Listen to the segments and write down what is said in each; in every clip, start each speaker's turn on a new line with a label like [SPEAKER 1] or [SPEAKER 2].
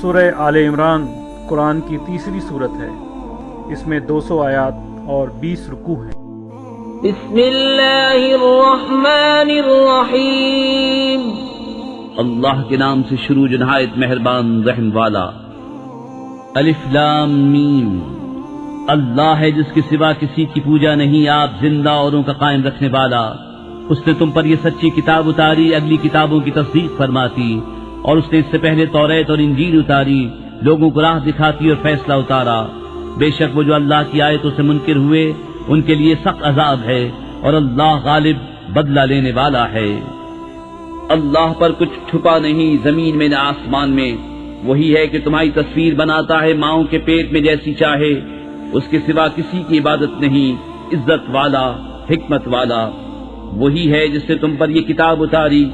[SPEAKER 1] سورہ آل عمران قرآن کی تیسری صورت ہے۔ اس میں 200 آیات اور 20 رکوع ہیں۔
[SPEAKER 2] بسم اللہ الرحمن الرحیم۔
[SPEAKER 3] اللہ کے نام سے شروع جو نہایت مہربان رحم والا۔ الف لام میم۔ اللہ ہے جس کے سوا کسی کی پوجا نہیں، آپ زندہ اوروں کا قائم رکھنے والا۔ اس نے تم پر یہ سچی کتاب اتاری، اگلی کتابوں کی تصدیق فرماتی، اور اس نے اس سے پہلے توریت اور انجیل اتاری، لوگوں کو راہ دکھاتی اور فیصلہ اتارا۔ بے شک وہ جو اللہ کی آیتوں سے منکر ہوئے ان کے لیے سخت عذاب ہے، اور اللہ غالب بدلہ لینے والا ہے۔ اللہ پر کچھ چھپا نہیں، زمین میں نہ آسمان میں۔ وہی ہے کہ تمہاری تصویر بناتا ہے ماؤں کے پیٹ میں جیسی چاہے، اس کے سوا کسی کی عبادت نہیں، عزت والا، حکمت والا۔ وہی ہے جس نے تم پر یہ کتاب اتاری،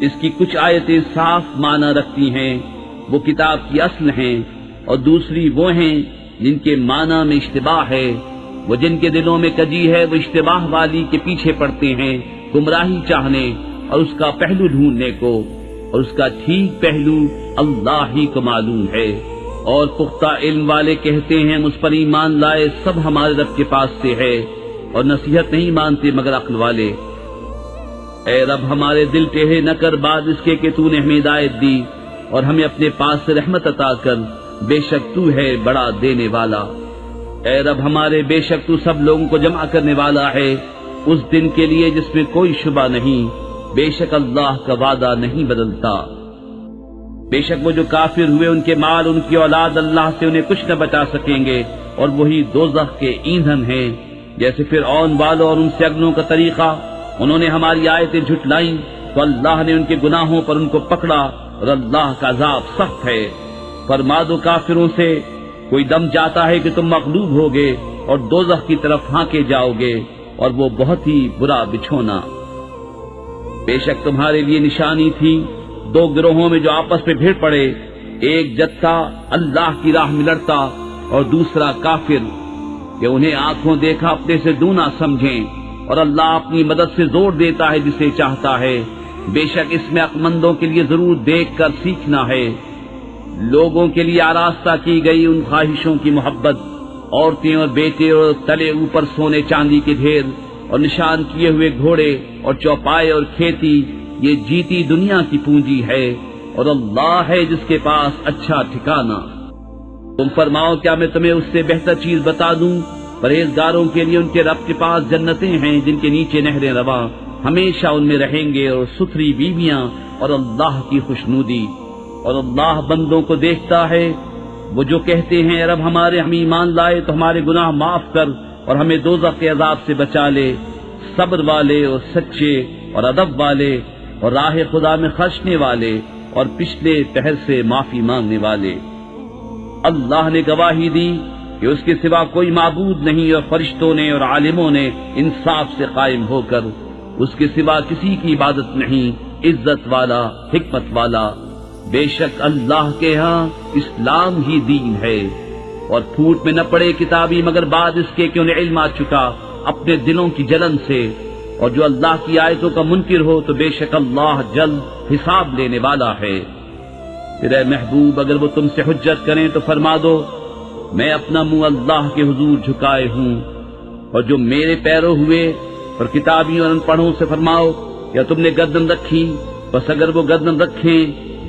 [SPEAKER 3] اس کی کچھ آیتیں صاف معنی رکھتی ہیں، وہ کتاب کی اصل ہیں، اور دوسری وہ ہیں جن کے معنی میں اشتباہ ہے۔ وہ جن کے دلوں میں کجی ہے وہ اشتباہ والی کے پیچھے پڑتے ہیں، گمراہی چاہنے اور اس کا پہلو ڈھونڈنے کو، اور اس کا ٹھیک پہلو اللہ ہی کو معلوم ہے۔ اور پختہ علم والے کہتے ہیں مجھ پر ایمان لائے سب ہمارے رب کے پاس سے ہے، اور نصیحت نہیں مانتے مگر عقل والے۔ اے رب ہمارے دل ٹیڑھے نہ کر بعد اس کے کہ تو نے ہمیں ہدایت دی، اور ہمیں اپنے پاس سے رحمت عطا کر، بے شک تو ہے بڑا دینے والا۔ اے رب ہمارے بے شک تو سب لوگوں کو جمع کرنے والا ہے اس دن کے لیے جس میں کوئی شبہ نہیں، بے شک اللہ کا وعدہ نہیں بدلتا۔ بے شک وہ جو کافر ہوئے ان کے مال ان کی اولاد اللہ سے انہیں کچھ نہ بچا سکیں گے، اور وہی دوزخ کے ایندھن ہیں۔ جیسے فرعون والوں اور ان سے اگلوں کا طریقہ، انہوں نے ہماری آیتیں جھٹلائیں تو اللہ نے ان کے گناہوں پر ان کو پکڑا، اور اللہ کا عذاب سخت ہے۔ فرما دو کافروں سے کوئی دم جاتا ہے کہ تم مغلوب ہوگے اور دوزخ کی طرف ہانکے جاؤ گے، اور وہ بہت ہی برا بچھونا۔ بے شک تمہارے لیے نشانی تھی دو گروہوں میں جو آپس میں بھیڑ پڑے، ایک جتھا اللہ کی راہ میں لڑتا اور دوسرا کافر، کہ انہیں آنکھوں دیکھا اپنے سے دونا سمجھیں، اور اللہ اپنی مدد سے زور دیتا ہے جسے چاہتا ہے۔ بے شک اس میں عقلمندوں کے لیے ضرور دیکھ کر سیکھنا ہے۔ لوگوں کے لیے آراستہ کی گئی ان خواہشوں کی محبت، عورتیں اور بیٹے اور تلے اوپر سونے چاندی کے ڈھیر، اور نشان کیے ہوئے گھوڑے اور چوپائے اور کھیتی، یہ جیتی دنیا کی پونجی ہے، اور اللہ ہے جس کے پاس اچھا ٹھکانہ۔ تم فرماؤ کیا میں تمہیں اس سے بہتر چیز بتا دوں؟ پرہیزگاروں کے لیے ان کے رب کے پاس جنتیں ہیں جن کے نیچے نہریں رواں، ہمیشہ ان میں رہیں گے، اور ستھری بیویاں اور اللہ کی خوشنودی۔ اور اللہ بندوں کو دیکھتا ہے، وہ جو کہتے ہیں رب ہمارے ہم ایمان لائے تو ہمارے گناہ معاف کر اور ہمیں دوزخ کے عذاب سے بچا لے۔ صبر والے اور سچے اور ادب والے اور راہ خدا میں خرچنے والے اور پچھلے پہر سے معافی مانگنے والے۔ اللہ نے گواہی دی کہ اس کے سوا کوئی معبود نہیں، اور فرشتوں نے اور عالموں نے انصاف سے قائم ہو کر اس کے سوا کسی کی عبادت نہیں، عزت والا، حکمت والا۔ بے شک اللہ کے ہاں اسلام ہی دین ہے، اور پھوٹ میں نہ پڑے کتابی مگر بعد اس کے کہ انہیں علم آ چکا اپنے دلوں کی جلن سے۔ اور جو اللہ کی آیتوں کا منکر ہو تو بے شک اللہ جلد حساب لینے والا ہے۔ پھر اے محبوب اگر وہ تم سے حجت کریں تو فرما دو میں اپنا منہ اللہ کے حضور جھکائے ہوں، اور جو میرے پیرو ہوئے اور کتابیوں اور ان پڑھوں سے فرماؤ یا تم نے گردن رکھی، بس اگر وہ گردن رکھیں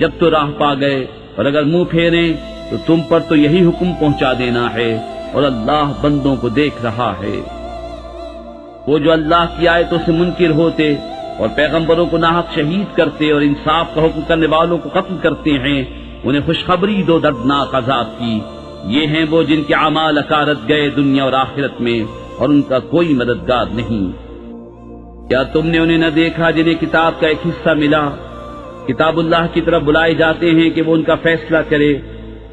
[SPEAKER 3] جب تو راہ پا گئے، اور اگر منہ پھیریں تو تم پر تو یہی حکم پہنچا دینا ہے، اور اللہ بندوں کو دیکھ رہا ہے۔ وہ جو اللہ کی آیتوں سے منکر ہوتے اور پیغمبروں کو ناحق شہید کرتے اور انصاف کا حکم کرنے والوں کو قتل کرتے ہیں، انہیں خوشخبری دو دردناک عذاب کی۔ یہ ہیں وہ جن کے اعمال اکارت گئے دنیا اور آخرت میں، اور ان کا کوئی مددگار نہیں۔ کیا تم نے انہیں نہ دیکھا جنہیں کتاب کا ایک حصہ ملا، کتاب اللہ کی طرف بلائے جاتے ہیں کہ وہ ان کا فیصلہ کرے،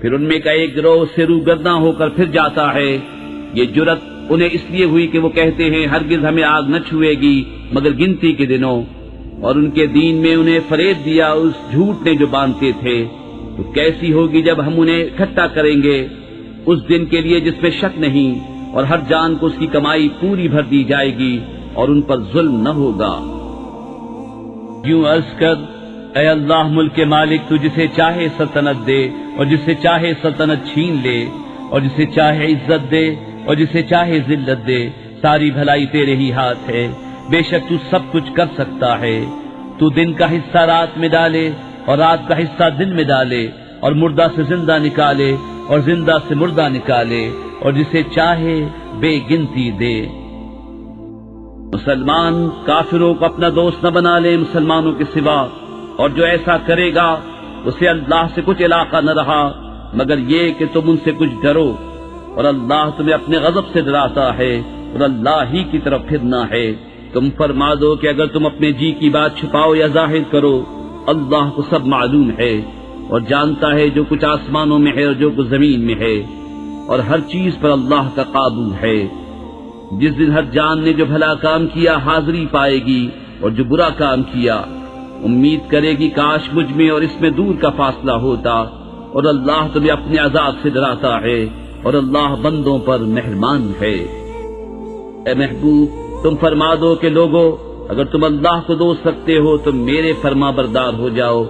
[SPEAKER 3] پھر ان میں کا ایک گروہ سے روگرداں ہو کر پھر جاتا ہے۔ یہ جرت انہیں اس لیے ہوئی کہ وہ کہتے ہیں ہرگز ہمیں آگ نہ چھوئے گی مگر گنتی کے دنوں، اور ان کے دین میں انہیں فریب دیا اس جھوٹ نے جو باندھتے تھے۔ تو کیسی ہوگی جب ہم انہیں اکٹھا کریں گے اس دن کے لیے جس میں شک نہیں، اور ہر جان کو اس کی کمائی پوری بھر دی جائے گی، اور ان پر ظلم نہ ہوگا۔ یوں عرض کر اے اللہ ملک کے مالک، تو جسے چاہے سلطنت دے اور جسے چاہے سلطنت چھین لے، اور جسے چاہے عزت دے اور جسے چاہے ذلت دے، ساری بھلائی تیرے ہی ہاتھ ہے، بے شک تو سب کچھ کر سکتا ہے۔ تو دن کا حصہ رات میں ڈالے اور رات کا حصہ دن میں ڈالے، اور مردہ سے زندہ نکالے اور زندہ سے مردہ نکالے، اور جسے چاہے بے گنتی دے۔ مسلمان کافروں کو اپنا دوست نہ بنا لے مسلمانوں کے سوا، اور جو ایسا کرے گا اسے اللہ سے کچھ علاقہ نہ رہا مگر یہ کہ تم ان سے کچھ ڈرو، اور اللہ تمہیں اپنے غضب سے ڈراتا ہے اور اللہ ہی کی طرف پھرنا ہے۔ تم فرما دو کہ اگر تم اپنے جی کی بات چھپاؤ یا ظاہر کرو، اللہ کو سب معلوم ہے اور جانتا ہے جو کچھ آسمانوں میں ہے اور جو کچھ زمین میں ہے، اور ہر چیز پر اللہ کا قابو ہے۔ جس دن ہر جان نے جو بھلا کام کیا حاضری پائے گی، اور جو برا کام کیا امید کرے گی کاش مجھ میں اور اس میں دور کا فاصلہ ہوتا، اور اللہ تمہیں اپنے عذاب سے ڈراتا ہے اور اللہ بندوں پر مہربان ہے۔ اے محبوب تم فرما دو کہ لوگو اگر تم اللہ کو دوست رکھتے ہو تو میرے فرما بردار ہو جاؤ،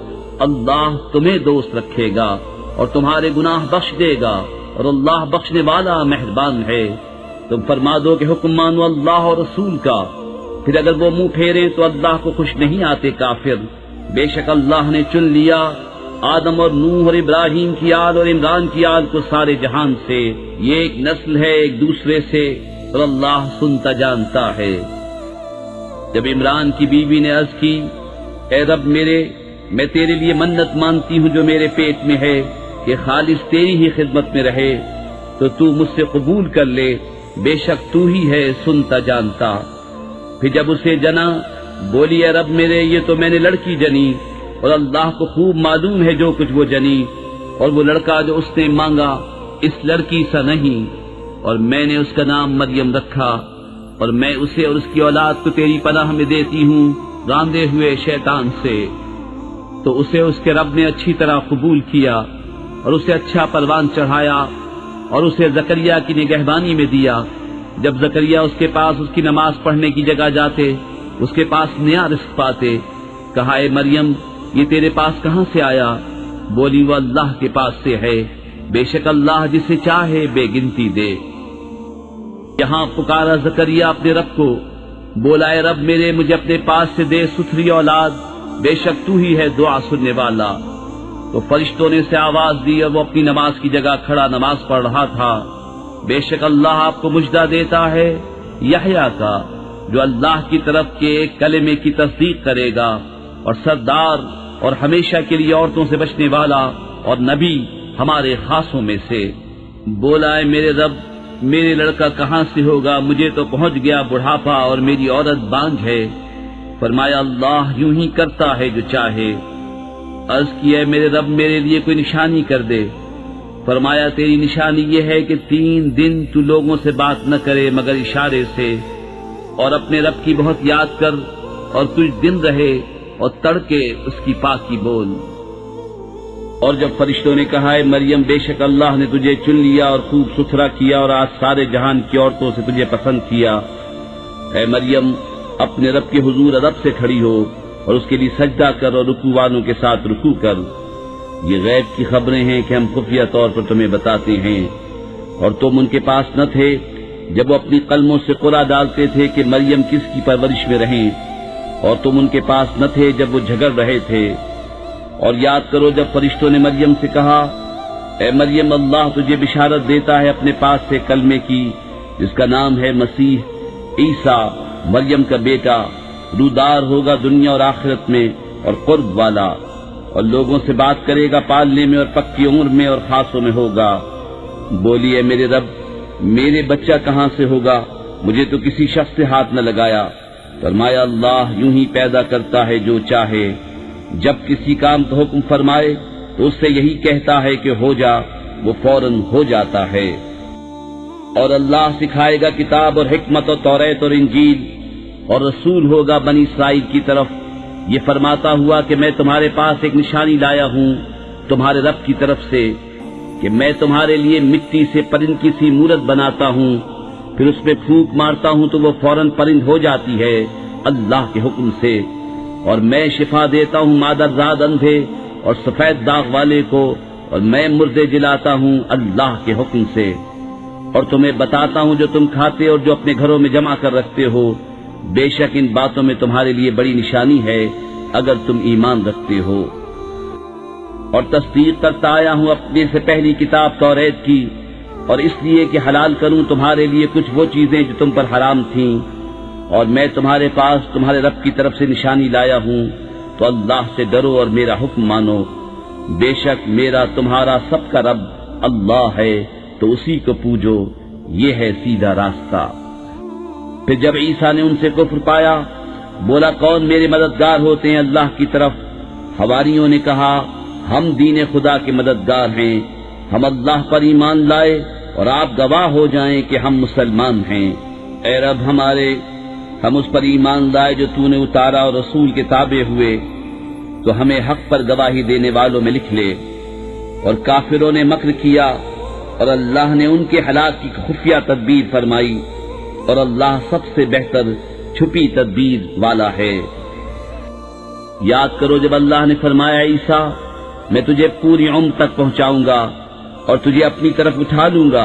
[SPEAKER 3] اللہ تمہیں دوست رکھے گا اور تمہارے گناہ بخش دے گا، اور اللہ بخشنے والا مہربان ہے۔ تم فرما دو کہ حکم مانو اللہ اور رسول کا، پھر اگر وہ منہ پھیریں تو اللہ کو خوش نہیں آتے کافر۔ بے شک اللہ نے چن لیا آدم اور نوح اور ابراہیم کی آل اور عمران کی آل کو سارے جہان سے، یہ ایک نسل ہے ایک دوسرے سے، اور اللہ سنتا جانتا ہے۔ جب عمران کی بیوی نے عرض کی اے رب میرے، میں تیرے لیے منت مانتی ہوں جو میرے پیٹ میں ہے کہ خالص تیری ہی خدمت میں رہے، تو مجھ سے قبول کر لے، بے شک تو ہی ہے سنتا جانتا۔ پھر جب اسے جنا بولی اے رب میرے، یہ تو میں نے لڑکی جنی، اور اللہ کو خوب معلوم ہے جو کچھ وہ جنی، اور وہ لڑکا جو اس نے مانگا اس لڑکی سا نہیں، اور میں نے اس کا نام مریم رکھا، اور میں اسے اور اس کی اولاد کو تیری پناہ میں دیتی ہوں راندے ہوئے شیطان سے۔ تو اسے اس کے رب نے اچھی طرح قبول کیا اور اسے اچھا پروان چڑھایا، اور اسے زکریا کی نگہبانی میں دیا۔ جب زکریا اس کے پاس اس کی نماز پڑھنے کی جگہ جاتے، اس کے پاس نیا رزق پاتے، کہا اے مریم یہ تیرے پاس کہاں سے آیا؟ بولی وہ اللہ کے پاس سے ہے، بے شک اللہ جسے چاہے بے گنتی دے۔ یہاں پکارا زکریا اپنے رب کو، بولا اے رب میرے، مجھے اپنے پاس سے دے ستھری اولاد، بے شک تو ہی ہے دعا سننے والا۔ تو فرشتوں نے اسے آواز دی اور وہ اپنی نماز کی جگہ کھڑا نماز پڑھ رہا تھا۔ بے شک اللہ آپ کو مجدہ دیتا ہے یحییٰ کا، جو اللہ کی طرف کے ایک کلمے کی تصدیق کرے گا، اور سردار اور ہمیشہ کے لیے عورتوں سے بچنے والا اور نبی ہمارے خاصوں میں سے۔ بولا ہے میرے رب میرے لڑکا کہاں سے ہوگا؟ مجھے تو پہنچ گیا بڑھاپا اور میری عورت بانجھ ہے۔ فرمایا اللہ یوں ہی کرتا ہے جو چاہے۔ عرض کیا میرے رب میرے لیے کوئی نشانی کر دے۔ فرمایا تیری نشانی یہ ہے کہ 3 دن تو لوگوں سے بات نہ کرے مگر اشارے سے، اور اپنے رب کی بہت یاد کر، اور کچھ دن رہے اور تڑکے اس کی پاکی بول۔ اور جب فرشتوں نے کہا ہے مریم بے شک اللہ نے تجھے چن لیا اور خوب ستھرا کیا اور آج سارے جہان کی عورتوں سے تجھے پسند کیا، اے مریم اپنے رب کے حضور ادب سے کھڑی ہو اور اس کے لیے سجدہ کر اور رکوع والوں کے ساتھ رکوع کر۔ یہ غیب کی خبریں ہیں کہ ہم خفیہ طور پر تمہیں بتاتے ہیں، اور تم ان کے پاس نہ تھے جب وہ اپنی قلموں سے قرعہ ڈالتے تھے کہ مریم کس کی پرورش میں رہیں، اور تم ان کے پاس نہ تھے جب وہ جھگڑ رہے تھے۔ اور یاد کرو جب فرشتوں نے مریم سے کہا اے مریم اللہ تجھے بشارت دیتا ہے اپنے پاس سے کلمے کی جس کا نام ہے مسیح عیسیٰ، مریم کا بیٹا، رودار ہوگا دنیا اور آخرت میں اور قرب والا، اور لوگوں سے بات کرے گا پالنے میں اور پکی عمر میں اور خاصوں میں ہوگا۔ بولی اے میرے رب میرے بچہ کہاں سے ہوگا؟ مجھے تو کسی شخص سے ہاتھ نہ لگایا۔ فرمایا اللہ یوں ہی پیدا کرتا ہے جو چاہے، جب کسی کام کا حکم فرمائے تو اس سے یہی کہتا ہے کہ ہو جا، وہ فوراً ہو جاتا ہے۔ اور اللہ سکھائے گا کتاب اور حکمت اور توریت اور انجیل، اور رسول ہوگا بنی اسرائیل کی طرف یہ فرماتا ہوا کہ میں تمہارے پاس ایک نشانی لایا ہوں تمہارے رب کی طرف سے، کہ میں تمہارے لیے مٹی سے پرند کی سی مورت بناتا ہوں، پھر اس میں پھونک مارتا ہوں تو وہ فوراً پرند ہو جاتی ہے اللہ کے حکم سے، اور میں شفا دیتا ہوں مادرزاد اندھے اور سفید داغ والے کو، اور میں مردے جلاتا ہوں اللہ کے حکم سے، اور تمہیں بتاتا ہوں جو تم کھاتے اور جو اپنے گھروں میں جمع کر رکھتے ہو، بے شک ان باتوں میں تمہارے لیے بڑی نشانی ہے اگر تم ایمان رکھتے ہو۔ اور تصدیق کرتا آیا ہوں اپنے سے پہلی کتاب توریت کی، اور اس لیے کہ حلال کروں تمہارے لیے کچھ وہ چیزیں جو تم پر حرام تھیں، اور میں تمہارے پاس تمہارے رب کی طرف سے نشانی لایا ہوں، تو اللہ سے ڈرو اور میرا حکم مانو، بے شک میرا تمہارا سب کا رب اللہ ہے، تو اسی کو پوجو، یہ ہے سیدھا راستہ۔ پھر جب عیسیٰ نے ان سے کفر پایا، بولا کون میرے مددگار ہوتے ہیں اللہ کی طرف؟ حواریوں نے کہا ہم دین خدا کے مددگار ہیں، ہم اللہ پر ایمان لائے اور آپ گواہ ہو جائیں کہ ہم مسلمان ہیں۔ اے رب ہمارے، ہم اس پر ایمان لائے جو تو نے اتارا اور رسول کے تابع ہوئے، تو ہمیں حق پر گواہی دینے والوں میں لکھ لے۔ اور کافروں نے مکر کیا اور اللہ نے ان کے ہلاک کی خفیہ تدبیر فرمائی، اور اللہ سب سے بہتر چھپی تدبیر والا ہے۔ یاد کرو جب اللہ نے فرمایا عیسیٰ میں تجھے پوری عمر تک پہنچاؤں گا اور تجھے اپنی طرف اٹھا لوں گا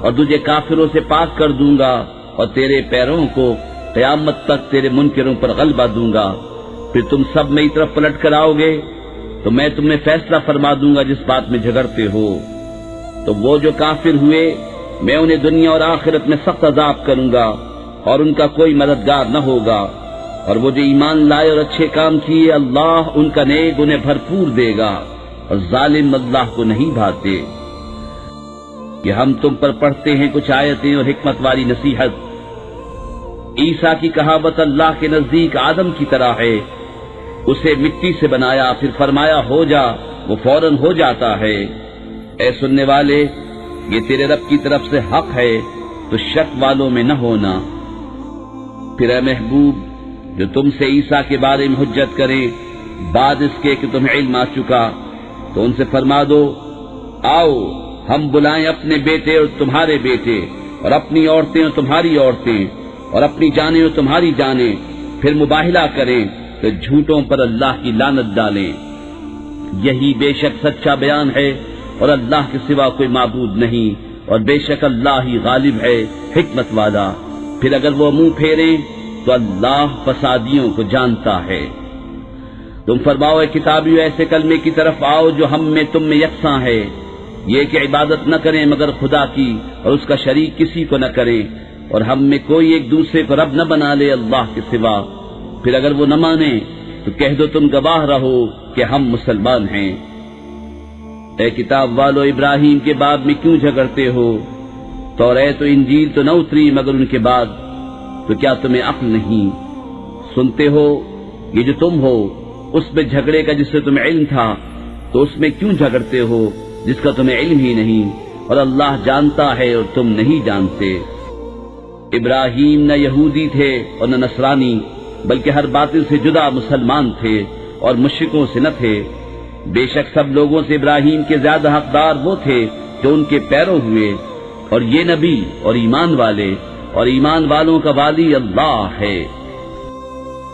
[SPEAKER 3] اور تجھے کافروں سے پاک کر دوں گا اور تیرے پیروں کو قیامت تک تیرے منکروں پر غلبہ دوں گا، پھر تم سب میری طرف پلٹ کر آؤ گے تو میں تمہیں فیصلہ فرما دوں گا جس بات میں جھگڑتے ہو۔ تو وہ جو کافر ہوئے میں انہیں دنیا اور آخرت میں سخت عذاب کروں گا اور ان کا کوئی مددگار نہ ہوگا، اور وہ جو ایمان لائے اور اچھے کام کیے اللہ ان کا نیک انہیں بھرپور دے گا، اور ظالم اللہ کو نہیں بھاتے۔ کہ ہم تم پر پڑھتے ہیں کچھ آیتیں اور حکمت والی نصیحت۔ عیسیٰ کی کہاوت اللہ کے نزدیک آدم کی طرح ہے، اسے مٹی سے بنایا پھر فرمایا ہو جا، وہ فوراً ہو جاتا ہے۔ اے سننے والے، یہ تیرے رب کی طرف سے حق ہے، تو شک والوں میں نہ ہونا۔ پھر اے محبوب، جو تم سے عیسیٰ کے بارے میں حجت کریں بعد اس کے کہ تمہیں علم آ چکا، تو ان سے فرما دو آؤ ہم بلائیں اپنے بیٹے اور تمہارے بیٹے، اور اپنی عورتیں اور تمہاری عورتیں، اور اپنی جانیں اور تمہاری جانیں، پھر مباہلہ کریں تو جھوٹوں پر اللہ کی لعنت ڈالیں۔ یہی بے شک سچا بیان ہے، اور اللہ کے سوا کوئی معبود نہیں، اور بے شک اللہ ہی غالب ہے حکمت والا۔ پھر اگر وہ منہ پھیریں تو اللہ فسادیوں کو جانتا ہے۔ تم فرماؤ اے کتابیو ایسے کلمے کی طرف آؤ جو ہم میں تم میں یکساں ہے، یہ کہ عبادت نہ کریں مگر خدا کی اور اس کا شریک کسی کو نہ کریں، اور ہم میں کوئی ایک دوسرے کو رب نہ بنا لے اللہ کے سوا۔ پھر اگر وہ نہ مانے تو کہہ دو تم گواہ رہو کہ ہم مسلمان ہیں۔ اے کتاب والو، ابراہیم کے باب میں کیوں جھگڑتے ہو؟ توریت و انجیل تو نہ اتری مگر ان کے بعد، تو کیا تمہیں عقل نہیں؟ سنتے ہو یہ جو تم ہو اس میں جھگڑے کا جس سے تمہیں علم تھا، تو اس میں کیوں جھگڑتے ہو جس کا تمہیں علم ہی نہیں، اور اللہ جانتا ہے اور تم نہیں جانتے۔ ابراہیم نہ یہودی تھے اور نہ نصرانی، بلکہ ہر باطل سے جدا مسلمان تھے اور مشرکوں سے نہ تھے۔ بے شک سب لوگوں سے ابراہیم کے زیادہ حقدار وہ تھے جو ان کے پیروں ہوئے، اور یہ نبی اور ایمان والے، اور ایمان والوں کا والی اللہ ہے۔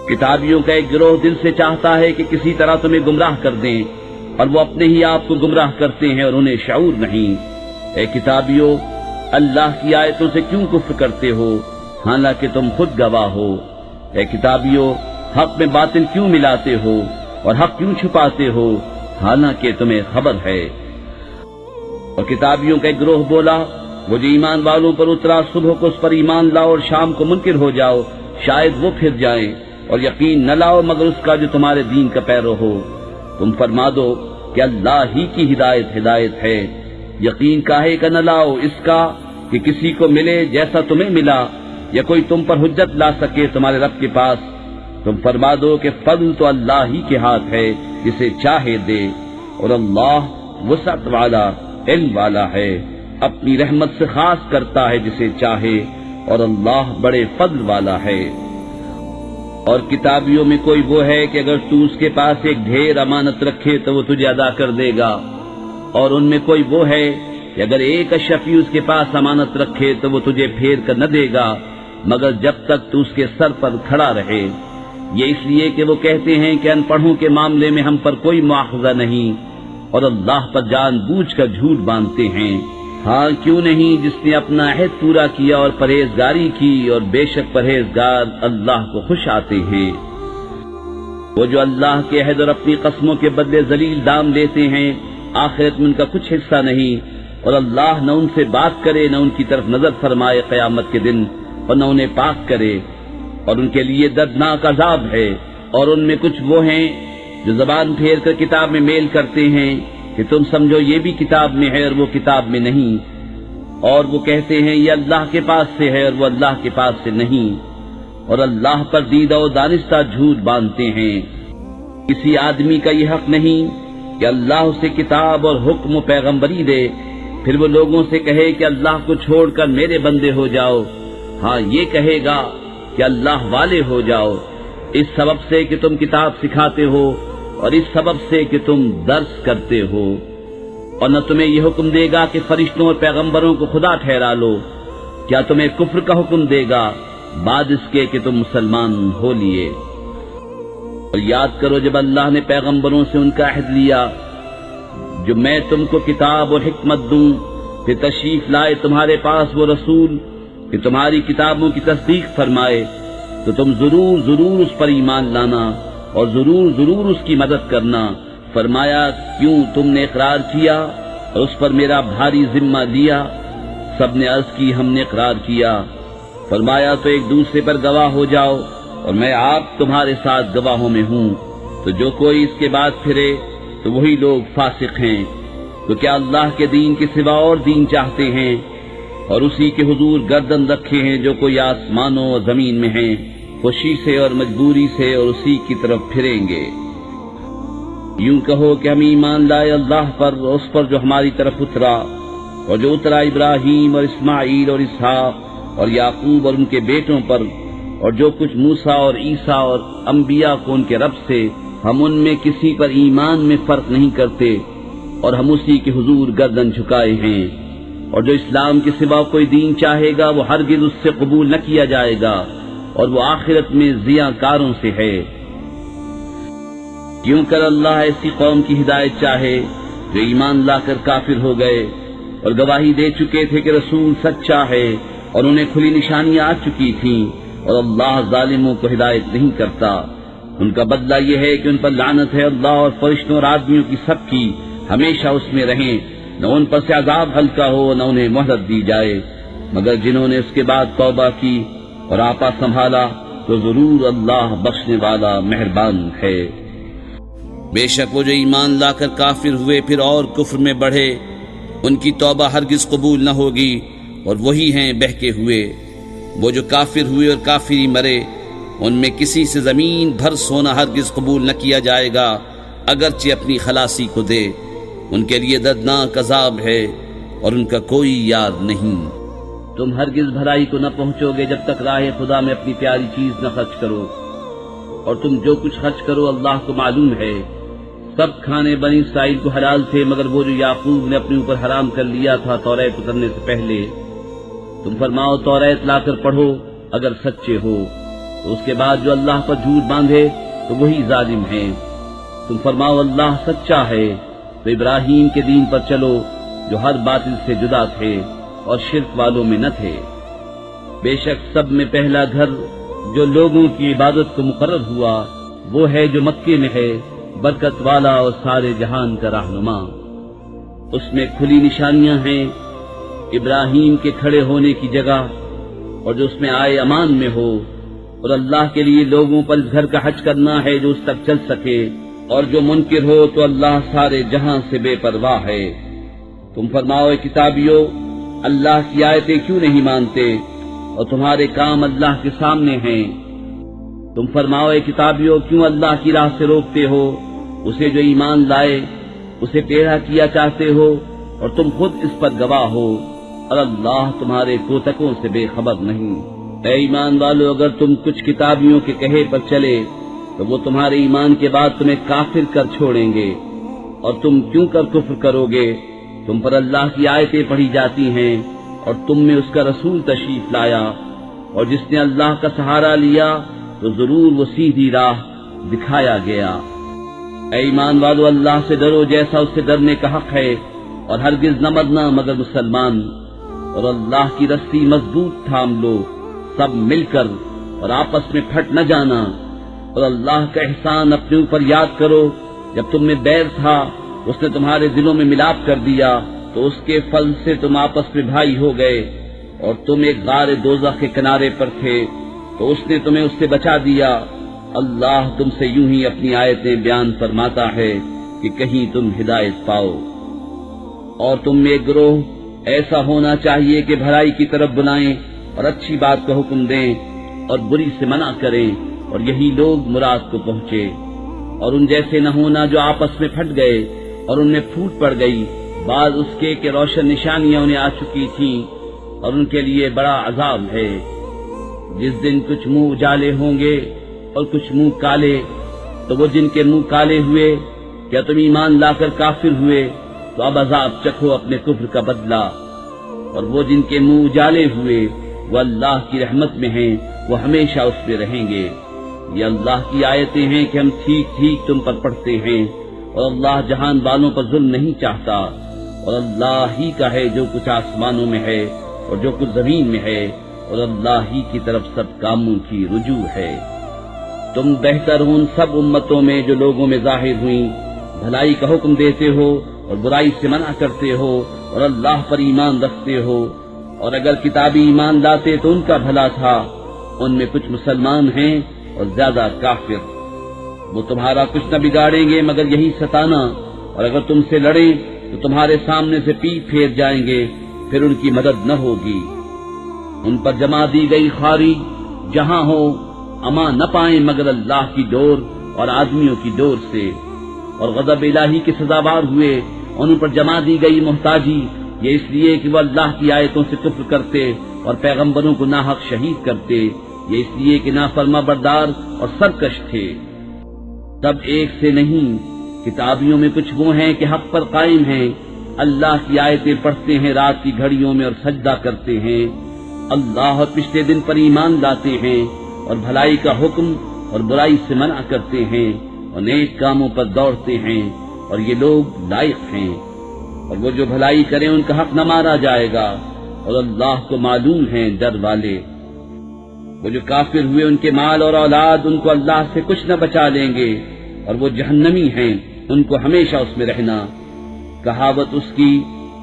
[SPEAKER 3] کتابیوں کا ایک گروہ دل سے چاہتا ہے کہ کسی طرح تمہیں گمراہ کر دیں، اور وہ اپنے ہی آپ کو گمراہ کرتے ہیں اور انہیں شعور نہیں۔ اے کتابیوں، اللہ کی آیتوں سے کیوں کفر کرتے ہو حالانکہ تم خود گواہ ہو؟ اے کتابیوں، حق میں باطل کیوں ملاتے ہو اور حق کیوں چھپاتے ہو حالانکہ تمہیں خبر ہے؟ اور کتابیوں کا ایک گروہ بولا وہ جو ایمان والوں پر اترا صبح کو اس پر ایمان لاؤ اور شام کو منکر ہو جاؤ، شاید وہ پھر جائیں، اور یقین نہ لاؤ مگر اس کا جو تمہارے دین کا پیرو ہو۔ تم فرما دو کہ اللہ ہی کی ہدایت ہے، یقین کاہے کا نہ لاؤ اس کا کہ کسی کو ملے جیسا تمہیں ملا، یا کوئی تم پر حجت لا سکے تمہارے رب کے پاس۔ تم فرما دو کہ فضل تو اللہ ہی کے ہاتھ ہے، جسے چاہے دے، اور اللہ وسعت والا علم والا ہے، اپنی رحمت سے خاص کرتا ہے جسے چاہے، اور اللہ بڑے فضل والا ہے۔ اور کتابیوں میں کوئی وہ ہے کہ اگر تو اس کے پاس ایک ڈھیر امانت رکھے تو وہ تجھے ادا کر دے گا، اور ان میں کوئی وہ ہے کہ اگر ایک اشرفی اس کے پاس امانت رکھے تو وہ تجھے پھیر کر نہ دے گا مگر جب تک تو اس کے سر پر کھڑا رہے۔ یہ اس لیے کہ وہ کہتے ہیں کہ ان پڑھوں کے معاملے میں ہم پر کوئی مواخذہ نہیں، اور اللہ پر جان بوجھ کر جھوٹ باندھتے ہیں۔ ہاں کیوں نہیں، جس نے اپنا عہد پورا کیا اور پرہیزگاری کی، اور بے شک پرہیزگار اللہ کو خوش آتے ہیں۔ وہ جو اللہ کے عہد اور اپنی قسموں کے بدلے ذلیل دام لیتے ہیں، آخرت میں ان کا کچھ حصہ نہیں، اور اللہ نہ ان سے بات کرے، نہ ان کی طرف نظر فرمائے قیامت کے دن، اور نہ انہیں پاک کرے، اور ان کے لیے دردناک عذاب ہے۔ اور ان میں کچھ وہ ہیں جو زبان پھیر کر کتاب میں میل کرتے ہیں کہ تم سمجھو یہ بھی کتاب میں ہے اور وہ کتاب میں نہیں، اور وہ کہتے ہیں یہ اللہ کے پاس سے ہے اور وہ اللہ کے پاس سے نہیں، اور اللہ پر دیدہ و دانستہ جھوٹ باندھتے ہیں۔ کسی آدمی کا یہ حق نہیں کہ اللہ اسے کتاب اور حکم و پیغمبری دے، پھر وہ لوگوں سے کہے کہ اللہ کو چھوڑ کر میرے بندے ہو جاؤ۔ ہاں یہ کہے گا کہ اللہ والے ہو جاؤ، اس سبب سے کہ تم کتاب سکھاتے ہو اور اس سبب سے کہ تم درس کرتے ہو، اور نہ تمہیں یہ حکم دے گا کہ فرشتوں اور پیغمبروں کو خدا ٹھہرا لو۔ کیا تمہیں کفر کا حکم دے گا بعد اس کے کہ تم مسلمان ہو لیے؟ اور یاد کرو جب اللہ نے پیغمبروں سے ان کا عہد لیا جو میں تم کو کتاب اور حکمت دوں، پھر تشریف لائے تمہارے پاس وہ رسول کہ تمہاری کتابوں کی تصدیق فرمائے، تو تم ضرور اس پر ایمان لانا اور ضرور اس کی مدد کرنا۔ فرمایا کیوں تم نے اقرار کیا اور اس پر میرا بھاری ذمہ لیا؟ سب نے عرض کی ہم نے اقرار کیا۔ فرمایا تو ایک دوسرے پر گواہ ہو جاؤ، اور میں آپ تمہارے ساتھ گواہوں میں ہوں۔ تو جو کوئی اس کے بعد پھرے تو وہی لوگ فاسق ہیں۔ تو کیا اللہ کے دین کے سوا اور دین چاہتے ہیں، اور اسی کے حضور گردن رکھے ہیں جو کوئی آسمانوں اور زمین میں ہیں، خوشی سے اور مجبوری سے، اور اسی کی طرف پھریں گے۔ یوں کہو کہ ہم ایمان لائے اللہ پر، اس پر جو ہماری طرف اترا، اور جو اترا ابراہیم اور اسماعیل اور اسحاق اور یعقوب اور ان کے بیٹوں پر، اور جو کچھ موسیٰ اور عیسیٰ اور انبیاء کو ان کے رب سے، ہم ان میں کسی پر ایمان میں فرق نہیں کرتے، اور ہم اسی کے حضور گردن جھکائے ہیں۔ اور جو اسلام کے سوا کوئی دین چاہے گا وہ ہرگز اس سے قبول نہ کیا جائے گا، اور وہ آخرت میں ضیاء کاروں سے ہے۔ کیوں کر اللہ ایسی قوم کی ہدایت چاہے جو ایمان لا کر کافر ہو گئے اور گواہی دے چکے تھے کہ رسول سچا ہے، اور انہیں کھلی نشانیاں آ چکی تھیں، اور اللہ ظالموں کو ہدایت نہیں کرتا۔ ان کا بدلہ یہ ہے کہ ان پر لعنت ہے اللہ اور فرشتوں اور آدمیوں کی سب کی، ہمیشہ اس میں رہیں، نہ ان پر سے عذاب ہلکا ہو نہ انہیں مہلت دی جائے، مگر جنہوں نے اس کے بعد توبہ کی اور آپا سنبھالا تو ضرور اللہ بخشنے والا مہربان ہے۔ بے شک وہ جو ایمان لا کر کافر ہوئے پھر اور کفر میں بڑھے، ان کی توبہ ہرگز قبول نہ ہوگی، اور وہی ہیں بہکے ہوئے۔ وہ جو کافر ہوئے اور کافری مرے، ان میں کسی سے زمین بھر سونا ہرگز قبول نہ کیا جائے گا، اگرچہ اپنی خلاصی کو دے۔ ان کے لیے دردناک عذاب ہے، اور ان کا کوئی یار نہیں۔ تم ہرگز بھلائی کو نہ پہنچو گے جب تک راہ خدا میں اپنی پیاری چیز نہ خرچ کرو، اور تم جو کچھ خرچ کرو اللہ کو معلوم ہے۔ سب کھانے بنی اسرائیل کو حلال تھے، مگر وہ جو یعقوب نے اپنے اوپر حرام کر لیا تھا توریت اترنے سے پہلے۔ تم فرماؤ توریت لا کر پڑھو اگر سچے ہو، تو اس کے بعد جو اللہ پر جھوٹ باندھے تو وہی ظالم ہے۔ تم فرماؤ اللہ سچا ہے، تو ابراہیم کے دین پر چلو جو ہر باطل سے جدا تھے اور شرک والوں میں نہ تھے۔ بے شک سب میں پہلا گھر جو لوگوں کی عبادت کو مقرر ہوا وہ ہے جو مکے میں ہے، برکت والا اور سارے جہان کا رہنما۔ اس میں کھلی نشانیاں ہیں ابراہیم کے کھڑے ہونے کی جگہ، اور جو اس میں آئے امان میں ہو، اور اللہ کے لیے لوگوں پر اس گھر کا حج کرنا ہے جو اس تک چل سکے، اور جو منکر ہو تو اللہ سارے جہاں سے بے پرواہ ہے۔ تم فرماؤ اے کتابیو، اللہ کی آیتیں کیوں نہیں مانتے، اور تمہارے کام اللہ کے سامنے ہیں۔ تم فرماؤ اے کتابیو، کیوں اللہ کی راہ سے روکتے ہو اسے جو ایمان لائے، اسے ٹیڑھا کیا چاہتے ہو، اور تم خود اس پر گواہ ہو، اور اللہ تمہارے کوتکوں سے بے خبر نہیں۔ اے ایمان والو، اگر تم کچھ کتابیوں کے کہے پر چلے تو وہ تمہارے ایمان کے بعد تمہیں کافر کر چھوڑیں گے، اور تم کیوں کر کفر کرو گے؟ تم پر اللہ کی آیتیں پڑھی جاتی ہیں، اور تم میں اس کا رسول تشریف لایا، اور جس نے اللہ کا سہارا لیا تو ضرور وہ سیدھی راہ دکھایا گیا۔ اے ایمان والو، اللہ سے ڈرو جیسا اس سے ڈرنے کا حق ہے، اور ہرگز نہ مرنا مگر مسلمان، اور اللہ کی رسی مضبوط تھام لو سب مل کر، اور آپس میں پھٹ نہ جانا، اور اللہ کا احسان اپنے اوپر یاد کرو، جب تم میں بیر تھا اس نے تمہارے دلوں میں ملاپ کر دیا، تو اس کے فضل سے تم آپس میں بھائی ہو گئے، اور تم ایک غار دوزخ کے کنارے پر تھے تو اس نے تمہیں اس سے بچا دیا۔ اللہ تم سے یوں ہی اپنی آیتیں بیان فرماتا ہے کہ کہیں تم ہدایت پاؤ۔ اور تم میں ایک گروہ ایسا ہونا چاہیے کہ بھلائی کی طرف بلائیں اور اچھی بات کا حکم دیں اور بری سے منع کریں، اور یہی لوگ مراد کو پہنچے۔ اور ان جیسے نہ ہونا جو آپس میں پھٹ گئے اور ان میں پھوٹ پڑ گئی، بعد اس کے کہ روشن نشانیاں انہیں آ چکی تھیں، اور ان کے لیے بڑا عذاب ہے۔ جس دن کچھ منہ اجالے ہوں گے اور کچھ منہ کالے، تو وہ جن کے منہ کالے ہوئے، کیا تم ایمان لا کر کافر ہوئے؟ تو اب عذاب چکھو اپنے کفر کا بدلہ۔ اور وہ جن کے منہ اجالے ہوئے وہ اللہ کی رحمت میں ہیں، وہ ہمیشہ اس میں رہیں گے۔ یہ اللہ کی آیتیں ہیں کہ ہم ٹھیک ٹھیک تم پر پڑھتے ہیں، اور اللہ جہان والوں پر ظلم نہیں چاہتا، اور اللہ ہی کا ہے جو کچھ آسمانوں میں ہے اور جو کچھ زمین میں ہے، اور اللہ ہی کی طرف سب کاموں کی رجوع ہے۔ تم بہتر ہو ان سب امتوں میں جو لوگوں میں ظاہر ہوئیں، بھلائی کا حکم دیتے ہو اور برائی سے منع کرتے ہو، اور اللہ پر ایمان رکھتے ہو۔ اور اگر کتابی ایمان لاتے تو ان کا بھلا تھا، ان میں کچھ مسلمان ہیں اور زیادہ کافر۔ وہ تمہارا کچھ نہ بگاڑیں گے مگر یہی ستانا، اور اگر تم سے لڑیں تو تمہارے سامنے سے پیٹ پھیر جائیں گے، پھر ان کی مدد نہ ہوگی۔ ان پر جمع دی گئی خواری جہاں ہو امان نہ پائیں مگر اللہ کی ڈور اور آدمیوں کی ڈور سے، اور غضب الہی کے سزاوار ہوئے۔ ان پر جمع دی گئی محتاجی یہ اس لیے کہ وہ اللہ کی آیتوں سے کفر کرتے اور پیغمبروں کو ناحق شہید کرتے، یہ اس لیے کہ نافرما بردار اور سرکش تھے۔ تب ایک سے نہیں، کتابیوں میں کچھ وہ ہیں کہ حق پر قائم ہیں، اللہ کی آیتیں پڑھتے ہیں رات کی گھڑیوں میں اور سجدہ کرتے ہیں، اللہ اور پچھلے دن پر ایمان لاتے ہیں، اور بھلائی کا حکم اور برائی سے منع کرتے ہیں، اور نیک کاموں پر دوڑتے ہیں، اور یہ لوگ لائق ہیں۔ اور وہ جو بھلائی کریں ان کا حق نہ مارا جائے گا، اور اللہ کو معلوم ہیں ڈر والے۔ وہ جو کافر ہوئے ان کے مال اور اولاد ان کو اللہ سے کچھ نہ بچا لیں گے، اور وہ جہنمی ہیں، ان کو ہمیشہ اس میں رہنا۔ کہاوت اس کی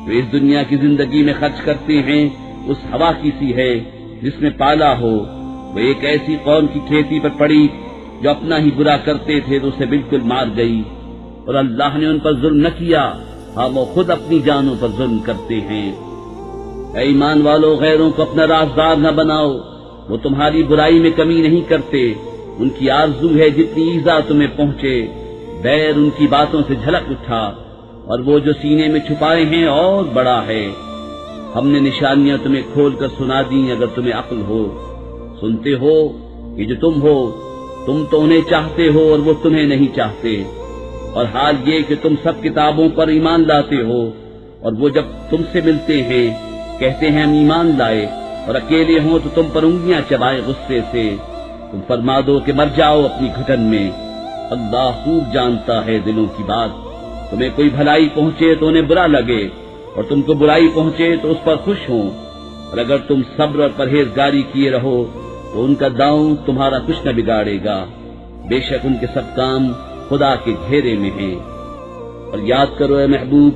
[SPEAKER 3] جو اس دنیا کی زندگی میں خرچ کرتے ہیں اس ہوا کی سی ہے جس میں پالا ہو۔ وہ ایک ایسی قوم کی کھیتی پر پڑی جو اپنا ہی برا کرتے تھے تو اسے بالکل مار گئی، اور اللہ نے ان پر ظلم نہ کیا، ہاں وہ خود اپنی جانوں پر ظلم کرتے ہیں۔ اے ایمان والو، غیروں کو اپنا رازدار نہ بناؤ، وہ تمہاری برائی میں کمی نہیں کرتے، ان کی آرزو ہے جتنی ایذا تمہیں پہنچے، بیر ان کی باتوں سے جھلک اٹھا، اور وہ جو سینے میں چھپائے ہیں اور بڑا ہے۔ ہم نے نشانیاں تمہیں کھول کر سنا دیں اگر تمہیں عقل ہو۔ سنتے ہو کہ جو تم ہو، تم تو انہیں چاہتے ہو اور وہ تمہیں نہیں چاہتے، اور حال یہ کہ تم سب کتابوں پر ایمان لاتے ہو، اور وہ جب تم سے ملتے ہیں کہتے ہیں ہم ایمان لائے، اور اکیلے ہوں تو تم پر انگلیاں چبائے غصے سے۔ تم فرما دو کہ مر جاؤ اپنی گھٹن میں، اللہ خوب جانتا ہے دلوں کی بات۔ تمہیں کوئی بھلائی پہنچے تو انہیں برا لگے، اور تم کو برائی پہنچے تو اس پر خوش ہوں، اور اگر تم صبر اور پرہیزگاری کیے رہو تو ان کا داؤں تمہارا کچھ نہ بگاڑے گا، بے شک ان کے سب کام خدا کے گھیرے میں ہیں۔ اور یاد کرو اے محبوب،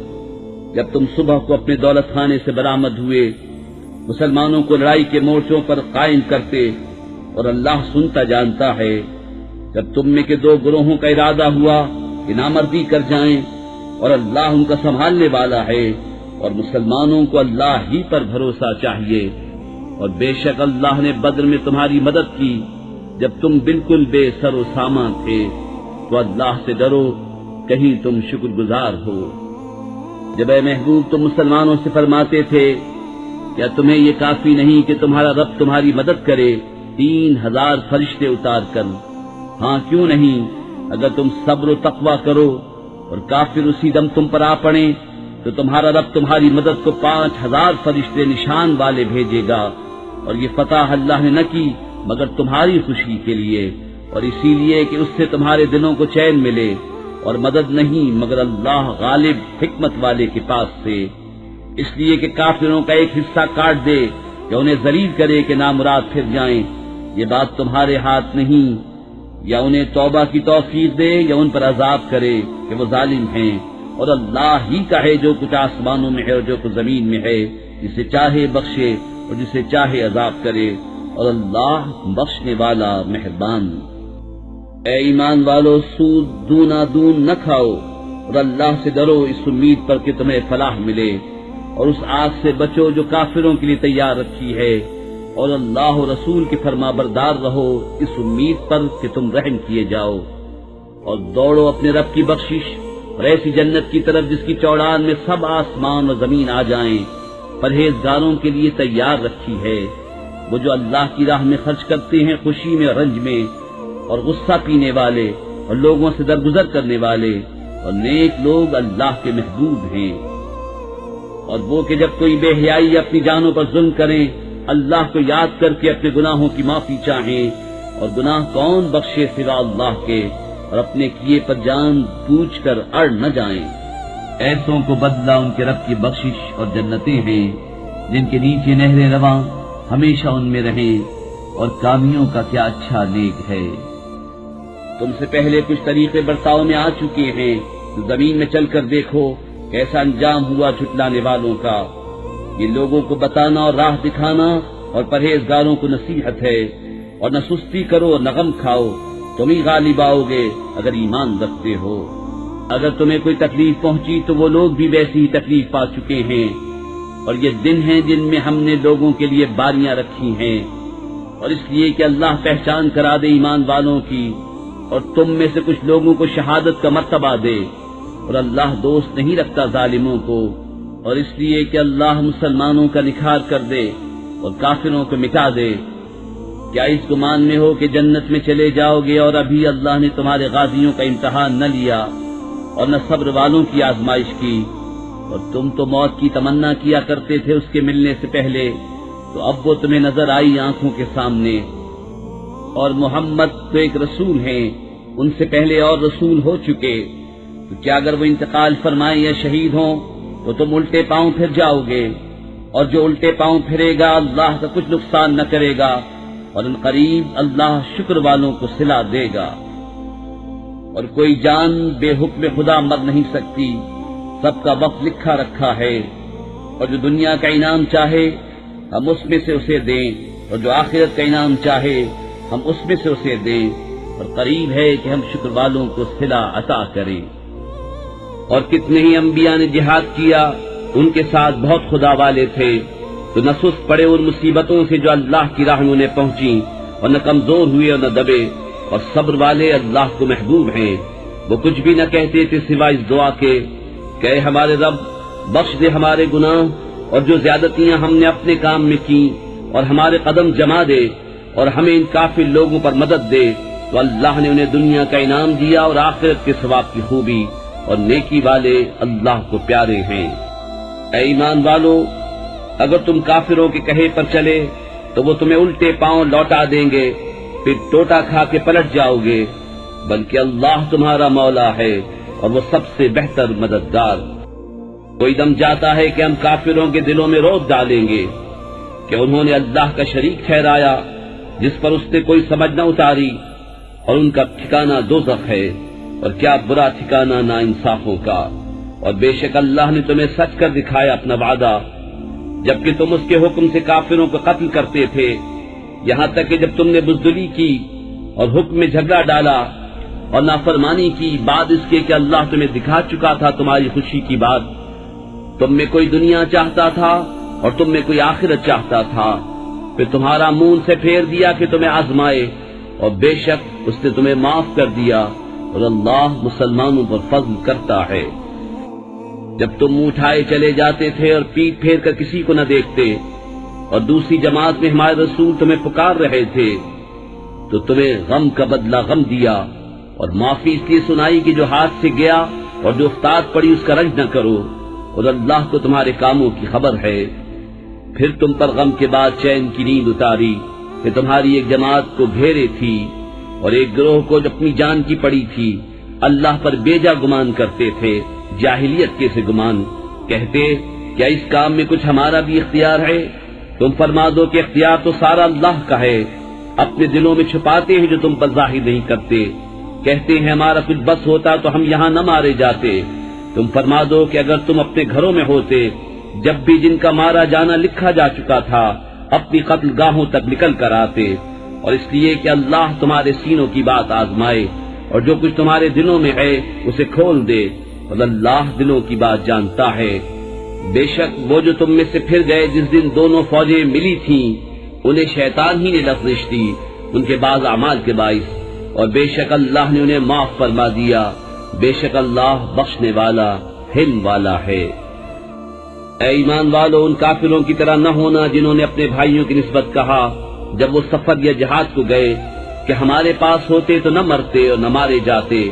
[SPEAKER 3] جب تم صبح کو اپنے دولت خانے سے برآمد ہوئے، مسلمانوں کو لڑائی کے مورچوں پر قائم کرتے، اور اللہ سنتا جانتا ہے، جب تم میں کے دو گروہوں کا ارادہ ہوا کہ نامردی کر جائیں، اور اللہ ان کا سنبھالنے والا ہے، اور مسلمانوں کو اللہ ہی پر بھروسہ چاہیے۔ اور بے شک اللہ نے بدر میں تمہاری مدد کی جب تم بالکل بے سر و سامان تھے، تو اللہ سے ڈرو کہیں تم شکر گزار ہو۔ جب اے محبوب تم مسلمانوں سے فرماتے تھے کیا تمہیں یہ کافی نہیں کہ تمہارا رب تمہاری مدد کرے 3000 فرشتے اتار کر؟ ہاں کیوں نہیں، اگر تم صبر و تقوی کرو اور کافر اسی دم تم پر آ پڑیں تو تمہارا رب تمہاری مدد کو 5000 فرشتے نشان والے بھیجے گا، اور یہ فتح اللہ نے نہ کی مگر تمہاری خوشی کے لیے، اور اسی لیے کہ اس سے تمہارے دلوں کو چین ملے، اور مدد نہیں مگر اللہ غالب حکمت والے کے پاس سے، اس لیے کہ کافروں کا ایک حصہ کاٹ دے یا انہیں ذلیل کرے کہ نامراد پھر جائیں، یہ بات تمہارے ہاتھ نہیں، یا انہیں توبہ کی توفیق دے یا ان پر عذاب کرے کہ وہ ظالم ہیں، اور اللہ ہی کا ہے جو کچھ آسمانوں میں ہے اور جو کچھ زمین میں ہے، جسے چاہے بخشے اور جسے چاہے عذاب کرے، اور اللہ بخشنے والا مہربان۔ اے ایمان والو، سود دونا دون نہ کھاؤ، اور اللہ سے ڈرو اس امید پر کہ تمہیں فلاح ملے، اور اس آگ سے بچو جو کافروں کے لیے تیار رکھی ہے، اور اللہ و رسول کے فرما بردار رہو اس امید پر کہ تم رحم کیے جاؤ، اور دوڑو اپنے رب کی بخشش اور ایسی جنت کی طرف جس کی چوڑان میں سب آسمان اور زمین آ جائیں، پرہیزگاروں کے لیے تیار رکھی ہے، وہ جو اللہ کی راہ میں خرچ کرتے ہیں خوشی میں اور رنج میں، اور غصہ پینے والے اور لوگوں سے درگزر کرنے والے، اور نیک لوگ اللہ کے محبوب ہیں۔ اور وہ کہ جب کوئی بے حیائی اپنی جانوں پر ظلم کریں، اللہ کو یاد کر کے اپنے گناہوں کی معافی چاہیں، اور گناہ کون بخشے سوا اللہ کے، اور اپنے کیے پر جان پوچھ کر اڑ نہ جائیں۔ ایسوں کو بدلہ ان کے رب کی بخشش اور جنتیں ہیں جن کے نیچے نہریں رواں، ہمیشہ ان میں رہیں، اور کامیوں کا کیا اچھا نیک ہے۔ تم سے پہلے کچھ طریقے برتاؤ میں آ چکے ہیں، تو زمین میں چل کر دیکھو کیسا انجام ہوا جھٹلانے والوں کا۔ یہ لوگوں کو بتانا اور راہ دکھانا اور پرہیزگاروں کو نصیحت ہے، اور نہ سستی کرو اور نہ غم کھاؤ، تم ہی غالب آؤ گے اگر ایمان رکھتے ہو۔ اگر تمہیں کوئی تکلیف پہنچی تو وہ لوگ بھی ویسی ہی تکلیف پا چکے ہیں، اور یہ دن ہیں جن میں ہم نے لوگوں کے لیے باریاں رکھی ہیں، اور اس لیے کہ اللہ پہچان کرا دے ایمان والوں کی، اور تم میں سے کچھ لوگوں کو شہادت کا مرتبہ دے، اور اللہ دوست نہیں رکھتا ظالموں کو، اور اس لیے کہ اللہ مسلمانوں کا نکھار کر دے اور کافروں کو مٹا دے۔ کیا اس گمان میں ہو کہ جنت میں چلے جاؤ گے اور ابھی اللہ نے تمہارے غازیوں کا امتحان نہ لیا اور نہ صبر والوں کی آزمائش کی، اور تم تو موت کی تمنا کیا کرتے تھے اس کے ملنے سے پہلے، تو اب وہ تمہیں نظر آئی آنکھوں کے سامنے۔ اور محمد تو ایک رسول ہیں، ان سے پہلے اور رسول ہو چکے، تو کیا اگر وہ انتقال فرمائیں یا شہید ہوں تو تم الٹے پاؤں پھر جاؤ گے، اور جو الٹے پاؤں پھرے گا اللہ کا کچھ نقصان نہ کرے گا، اور ان قریب اللہ شکر والوں کو صلہ دے گا۔ اور کوئی جان بے حکم خدا مر نہیں سکتی، سب کا وقت لکھا رکھا ہے، اور جو دنیا کا انعام چاہے ہم اس میں سے اسے دیں، اور جو آخرت کا انعام چاہے ہم اس میں سے اسے دیں، اور قریب ہے کہ ہم شکر والوں کو صلہ عطا کریں۔ اور کتنے ہی انبیاء نے جہاد کیا، ان کے ساتھ بہت خدا والے تھے، تو نہ سست پڑے ان مصیبتوں سے جو اللہ کی راہ میں انہیں پہنچی، اور نہ کمزور ہوئے اور نہ دبے، اور صبر والے اللہ کو محبوب ہیں۔ وہ کچھ بھی نہ کہتے تھے سوائے اس دعا کے کہ اے ہمارے رب، بخش دے ہمارے گناہ، اور جو زیادتیاں ہم نے اپنے کام میں کی، اور ہمارے قدم جما دے، اور ہمیں ان کافر لوگوں پر مدد دے۔ تو اللہ نے انہیں دنیا کا انعام دیا اور آخرت کے ثواب کی خوبی، اور نیکی والے اللہ کو پیارے ہیں۔ اے ایمان والو، اگر تم کافروں کے کہے پر چلے تو وہ تمہیں الٹے پاؤں لوٹا دیں گے، پھر ٹوٹا کھا کے پلٹ جاؤ گے، بلکہ اللہ تمہارا مولا ہے اور وہ سب سے بہتر مددگار۔ کوئی دم جاتا ہے کہ ہم کافروں کے دلوں میں روب ڈالیں گے کہ انہوں نے اللہ کا شریک ٹھہرایا جس پر اس نے کوئی سمجھ نہ اتاری، اور ان کا ٹھکانہ دوزخ ہے، اور کیا برا ٹھکانہ ناانصافوں کا۔ اور بے شک اللہ نے تمہیں سچ کر دکھایا اپنا وعدہ، جبکہ تم اس کے حکم سے کافروں کو قتل کرتے تھے، یہاں تک کہ جب تم نے بزدلی کی اور حکم میں جھگڑا ڈالا اور نافرمانی کی، بعد اس کے کہ اللہ تمہیں دکھا چکا تھا تمہاری خوشی کی بات۔ تم میں کوئی دنیا چاہتا تھا اور تم میں کوئی آخرت چاہتا تھا، پھر تمہارا منہ سے پھیر دیا کہ تمہیں آزمائے، اور بے شک اس نے تمہیں معاف کر دیا، اور اللہ مسلمانوں پر فضل کرتا ہے۔ جب تم منہ اٹھائے چلے جاتے تھے اور پیٹ پھیر کر کسی کو نہ دیکھتے، اور دوسری جماعت میں ہمارے رسول تمہیں پکار رہے تھے، تو تمہیں غم کا بدلہ غم دیا، اور معافی اس لیے سنائی کہ جو ہاتھ سے گیا اور جو افتاد پڑی اس کا رنج نہ کرو، اور اللہ کو تمہارے کاموں کی خبر ہے۔ پھر تم پر غم کے بعد چین کی نیند اتاری، کہ تمہاری ایک جماعت کو گھیرے تھی اور ایک گروہ کو جو اپنی جان کی پڑی تھی اللہ پر بیجا گمان کرتے تھے، جاہلیت کے سے گمان، کہتے کیا اس کام میں کچھ ہمارا بھی اختیار ہے؟ تم فرما دو کہ اختیار تو سارا اللہ کا ہے، اپنے دلوں میں چھپاتے ہیں جو تم پر ظاہر نہیں کرتے، کہتے ہیں ہمارا کچھ بس ہوتا تو ہم یہاں نہ مارے جاتے۔ تم فرما دو کہ اگر تم اپنے گھروں میں ہوتے جب بھی جن کا مارا جانا لکھا جا چکا تھا اپنی قتل گاہوں تک نکل کر آتے، اور اس لیے کہ اللہ تمہارے سینوں کی بات آزمائے اور جو کچھ تمہارے دلوں میں ہے اسے کھول دے، اور اللہ دلوں کی بات جانتا ہے۔ بے شک وہ جو تم میں سے پھر گئے جس دن دونوں فوجیں ملی تھیں انہیں شیطان ہی نے لغزش دی ان کے بعض اعمال کے باعث، اور بے شک اللہ نے انہیں معاف فرما دیا، بے شک اللہ بخشنے والا حلم والا ہے۔ اے ایمان والو، ان کافروں کی طرح نہ ہونا جنہوں نے اپنے بھائیوں کی نسبت کہا جب وہ سفر یا جہاد کو گئے کہ ہمارے پاس ہوتے تو نہ مرتے اور نہ مارے جاتے،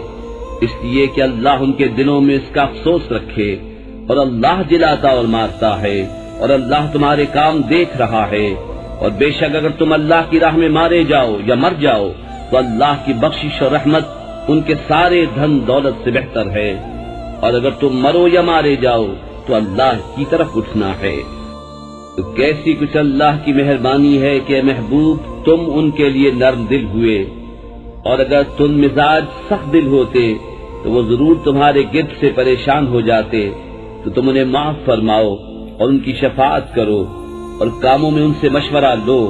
[SPEAKER 3] اس لیے کہ اللہ ان کے دلوں میں اس کا افسوس رکھے، اور اللہ جلاتا اور مارتا ہے، اور اللہ تمہارے کام دیکھ رہا ہے، اور بے شک اگر تم اللہ کی راہ میں مارے جاؤ یا مر جاؤ تو اللہ کی بخشش اور رحمت ان کے سارے دھن دولت سے بہتر ہے، اور اگر تم مرو یا مارے جاؤ تو اللہ کی طرف اٹھنا ہے۔ تو کیسی کچھ اللہ کی مہربانی ہے کہ اے محبوب تم ان کے لیے نرم دل ہوئے، اور اگر تم مزاج سخت دل ہوتے تو وہ ضرور تمہارے گرد سے پریشان ہو جاتے، تو تم انہیں معاف فرماؤ اور ان کی شفاعت کرو اور کاموں میں ان سے مشورہ لو،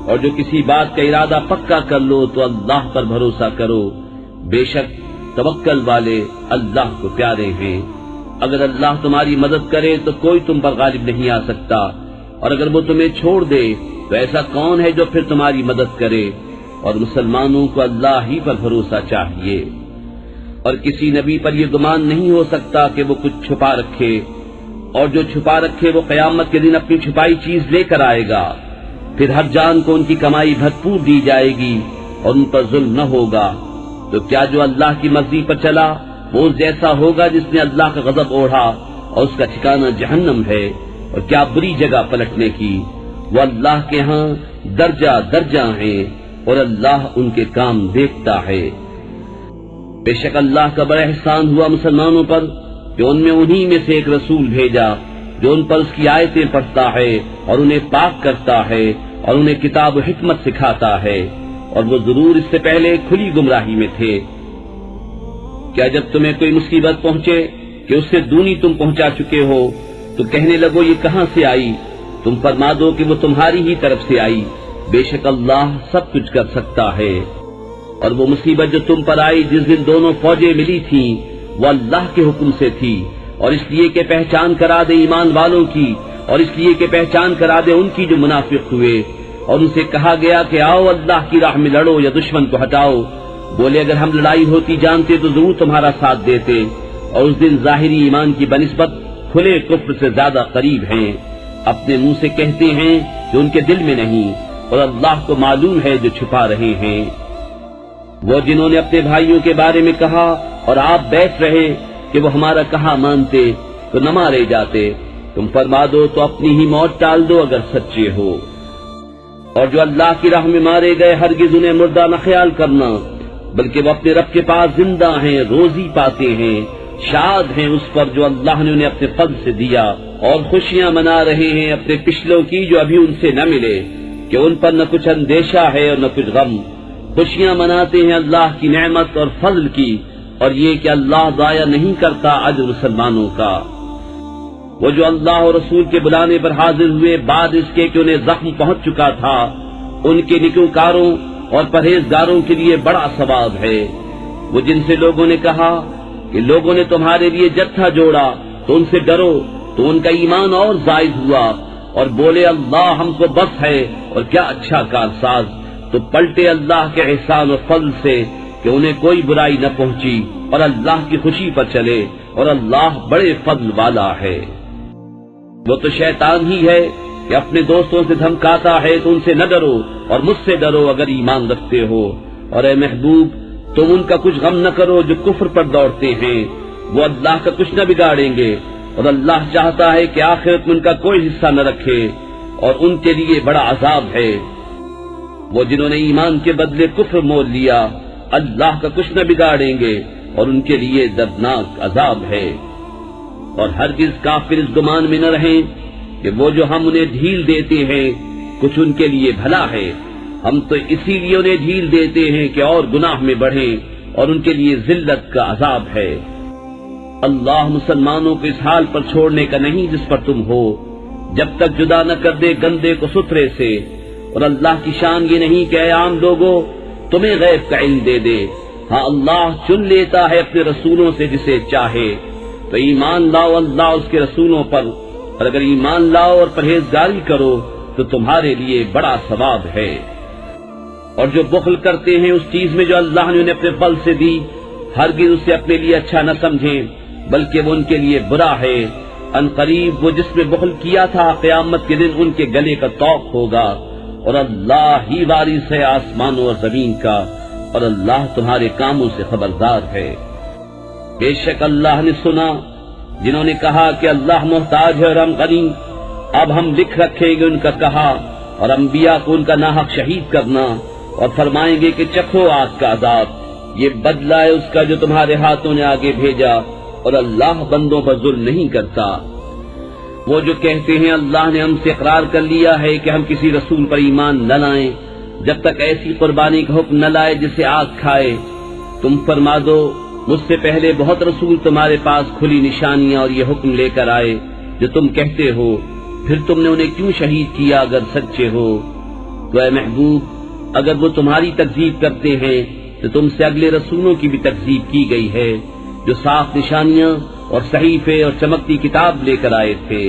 [SPEAKER 3] اور جو کسی بات کا ارادہ پکا کر لو تو اللہ پر بھروسہ کرو، بے شک توکل والے اللہ کو پیارے ہیں۔ اگر اللہ تمہاری مدد کرے تو کوئی تم پر غالب نہیں آ سکتا، اور اگر وہ تمہیں چھوڑ دے تو ایسا کون ہے جو پھر تمہاری مدد کرے، اور مسلمانوں کو اللہ ہی پر بھروسہ چاہیے۔ اور کسی نبی پر یہ گمان نہیں ہو سکتا کہ وہ کچھ چھپا رکھے، اور جو چھپا رکھے وہ قیامت کے دن اپنی چھپائی چیز لے کر آئے گا، پھر ہر جان کو ان کی کمائی بھرپور دی جائے گی اور ان پر ظلم نہ ہوگا۔ تو کیا جو اللہ کی مرضی پر چلا وہ جیسا ہوگا جس نے اللہ کا غضب اوڑھا اور اس کا ٹھکانہ جہنم ہے، اور کیا بری جگہ پلٹنے کی۔ وہ اللہ کے ہاں درجہ درجہ ہیں اور اللہ ان کے کام دیکھتا ہے۔ بے شک اللہ کا بڑا احسان ہوا مسلمانوں پر کہ ان میں انہی میں سے ایک رسول بھیجا جو ان پر اس کی آیتیں پڑھتا ہے اور انہیں پاک کرتا ہے اور انہیں کتاب و حکمت سکھاتا ہے، اور وہ ضرور اس سے پہلے کھلی گمراہی میں تھے۔ کیا جب تمہیں کوئی مصیبت پہنچے کہ اس سے دونی تم پہنچا چکے ہو تو کہنے لگو یہ کہاں سے آئی؟ تم فرما دو کہ وہ تمہاری ہی طرف سے آئی، بے شک اللہ سب کچھ کر سکتا ہے۔ اور وہ مصیبت جو تم پر آئی جس دن دونوں فوجیں ملی تھیں وہ اللہ کے حکم سے تھی، اور اس لیے کہ پہچان کرا دے ایمان والوں کی، اور اس لیے کہ پہچان کرا دے ان کی جو منافق ہوئے، اور ان سے کہا گیا کہ آؤ اللہ کی راہ میں لڑو یا دشمن کو ہٹاؤ۔ بولے اگر ہم لڑائی ہوتی جانتے تو ضرور تمہارا ساتھ دیتے، اور اس دن ظاہری ایمان کی بنسبت کھلے کفر سے زیادہ قریب ہیں، اپنے منہ سے کہتے ہیں جو ان کے دل میں نہیں، اور اللہ کو معلوم ہے جو چھپا رہے ہیں۔ وہ جنہوں نے اپنے بھائیوں کے بارے میں کہا اور آپ بیٹھ رہے کہ وہ ہمارا کہا مانتے تو نہ مارے جاتے، تم فرما دو تو اپنی ہی موت ٹال دو اگر سچے ہو۔ اور جو اللہ کی راہ میں مارے گئے ہرگز انہیں مردہ نہ خیال کرنا، بلکہ وہ اپنے رب کے پاس زندہ ہیں، روزی پاتے ہیں، شاد ہیں اس پر جو اللہ نے انہیں اپنے فضل سے دیا، اور خوشیاں منا رہے ہیں اپنے پچھلوں کی جو ابھی ان سے نہ ملے، کہ ان پر نہ کچھ اندیشہ ہے اور نہ کچھ غم۔ خوشیاں مناتے ہیں اللہ کی نعمت اور فضل کی، اور یہ کہ اللہ ضائع نہیں کرتا اجر مسلمانوں کا۔ وہ جو اللہ اور رسول کے بلانے پر حاضر ہوئے بعد اس کے کہ انہیں زخم پہنچ چکا تھا، ان کے نیکوکاروں اور پرہیزگاروں کے لیے بڑا ثواب ہے۔ وہ جن سے لوگوں نے کہا کہ لوگوں نے تمہارے لیے جتھا جوڑا تو ان سے ڈرو، تو ان کا ایمان اور زائد ہوا، اور بولے اللہ ہم کو بس ہے اور کیا اچھا کارساز، تو پلٹے اللہ کے احسان و فضل سے کہ انہیں کوئی برائی نہ پہنچی، اور اللہ کی خوشی پر چلے، اور اللہ بڑے فضل والا ہے۔ وہ تو شیطان ہی ہے کہ اپنے دوستوں سے دھمکاتا ہے تو ان سے نہ ڈرو اور مجھ سے ڈرو اگر ایمان رکھتے ہو، اور اے محبوب تم ان کا کچھ غم نہ کرو جو کفر پر دوڑتے ہیں، وہ اللہ کا کچھ نہ بگاڑیں گے، اور اللہ چاہتا ہے کہ آخرت میں ان کا کوئی حصہ نہ رکھے، اور ان کے لیے بڑا عذاب ہے۔ وہ جنہوں نے ایمان کے بدلے کفر مول لیا اللہ کا کچھ نہ بگاڑیں گے اور ان کے لیے دردناک عذاب ہے۔ اور ہرگز کافر اس گمان میں نہ رہیں کہ وہ جو ہم انہیں ڈھیل دیتے ہیں کچھ ان کے لیے بھلا ہے، ہم تو اسی لیے انہیں ڈھیل دیتے ہیں کہ اور گناہ میں بڑھیں اور ان کے لیے ذلت کا عذاب ہے۔ اللہ مسلمانوں کو اس حال پر چھوڑنے کا نہیں جس پر تم ہو، جب تک جدا نہ کر دے گندے کو ستھرے سے، اور اللہ کی شان یہ نہیں کہ اے عام لوگوں تمہیں غیب کا علم دے دے، ہاں اللہ چن لیتا ہے اپنے رسولوں سے جسے چاہے، تو ایمان لاؤ اللہ اس کے رسولوں پر، اور اگر ایمان لاؤ اور پرہیزگاری کرو تو تمہارے لیے بڑا ثواب ہے۔ اور جو بخل کرتے ہیں اس چیز میں جو اللہ نے انہیں اپنے فضل سے دی، ہرگز اسے اپنے لیے اچھا نہ سمجھیں بلکہ وہ ان کے لیے برا ہے۔ ان قریب وہ جس میں بخل کیا تھا قیامت کے دن ان کے گلے کا طوق ہوگا، اور اللہ ہی وارث ہے آسمانوں اور زمین کا، اور اللہ تمہارے کاموں سے خبردار ہے۔ بے شک اللہ نے سنا جنہوں نے کہا کہ اللہ محتاج ہے اور ہم غنی، اب ہم لکھ رکھیں گے ان کا کہا اور انبیاء کو ان کا ناحق شہید کرنا، اور فرمائیں گے کہ چکھو آگ کا عذاب، یہ بدلہ ہے اس کا جو تمہارے ہاتھوں نے آگے بھیجا، اور اللہ بندوں پر ظلم نہیں کرتا۔ وہ جو کہتے ہیں اللہ نے ہم سے اقرار کر لیا ہے کہ ہم کسی رسول پر ایمان نہ لائیں جب تک ایسی قربانی کا حکم نہ لائے جسے آگ کھائے، تم فرما دو مجھ سے پہلے بہت رسول تمہارے پاس کھلی نشانیاں اور یہ حکم لے کر آئے جو تم کہتے ہو، پھر تم نے انہیں کیوں شہید کیا اگر سچے ہو؟ تو اے محبوب اگر وہ تمہاری تکذیب کرتے ہیں تو تم سے اگلے رسولوں کی بھی تکذیب کی گئی ہے جو صاف نشانیاں اور صحیفے اور چمکتی کتاب لے کر آئے تھے۔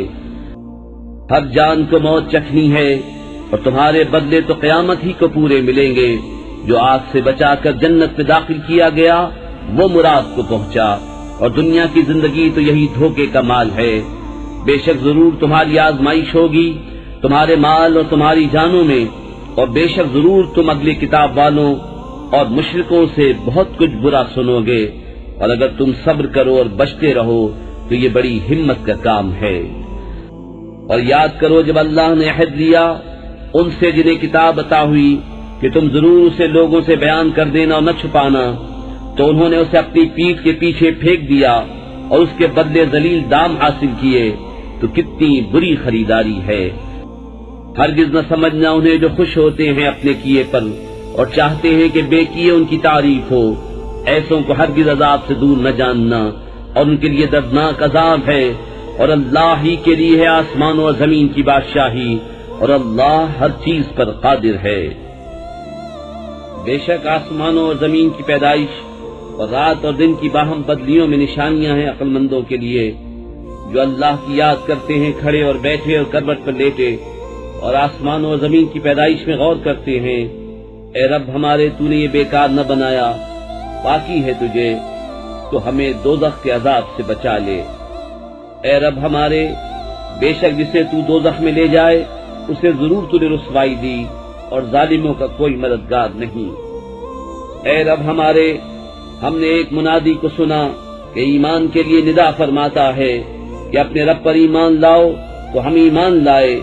[SPEAKER 3] ہر جان کو موت چکھنی ہے اور تمہارے بدلے تو قیامت ہی کو پورے ملیں گے۔ جو آگ سے بچا کر جنت میں داخل کیا گیا وہ مراد کو پہنچا، اور دنیا کی زندگی تو یہی دھوکے کا مال ہے۔ بے شک ضرور تمہاری آزمائش ہوگی تمہارے مال اور تمہاری جانوں میں، اور بے شک ضرور تم اگلی کتاب والوں اور مشرکوں سے بہت کچھ برا سنو گے، اور اگر تم صبر کرو اور بچتے رہو تو یہ بڑی ہمت کا کام ہے۔ اور یاد کرو جب اللہ نے عہد لیا ان سے جنہیں کتاب عطا ہوئی کہ تم ضرور اسے لوگوں سے بیان کر دینا اور نہ چھپانا، تو انہوں نے اسے اپنی پیٹھ کے پیچھے پھینک دیا اور اس کے بدلے ذلیل دام حاصل کیے، تو کتنی بری خریداری ہے۔ ہرگز نہ سمجھنا انہیں جو خوش ہوتے ہیں اپنے کیے پر اور چاہتے ہیں کہ بے کیے ان کی تعریف ہو، ایسوں کو ہرگز عذاب سے دور نہ جاننا، اور ان کے لیے دردناک عذاب ہے۔ اور اللہ ہی کے لیے ہے آسمانوں اور زمین کی بادشاہی، اور اللہ ہر چیز پر قادر ہے۔ بے شک آسمانوں اور زمین کی پیدائش اور رات اور دن کی باہم بدلیوں میں نشانیاں ہیں عقل مندوں کے لیے، جو اللہ کی یاد کرتے ہیں کھڑے اور بیٹھے اور کروٹ پر لیٹے، اور آسمانوں اور زمین کی پیدائش میں غور کرتے ہیں۔ اے رب ہمارے تو نے یہ بیکار نہ بنایا، باقی ہے تجھے تو ہمیں دوزخ کے عذاب سے بچا لے۔ اے رب ہمارے بے شک جسے تو دوزخ میں لے جائے اسے ضرور تو نے رسوائی دی، اور ظالموں کا کوئی مددگار نہیں۔ اے رب ہمارے ہم نے ایک منادی کو سنا کہ ایمان کے لیے ندا فرماتا ہے کہ اپنے رب پر ایمان لاؤ، تو ہم ایمان لائے۔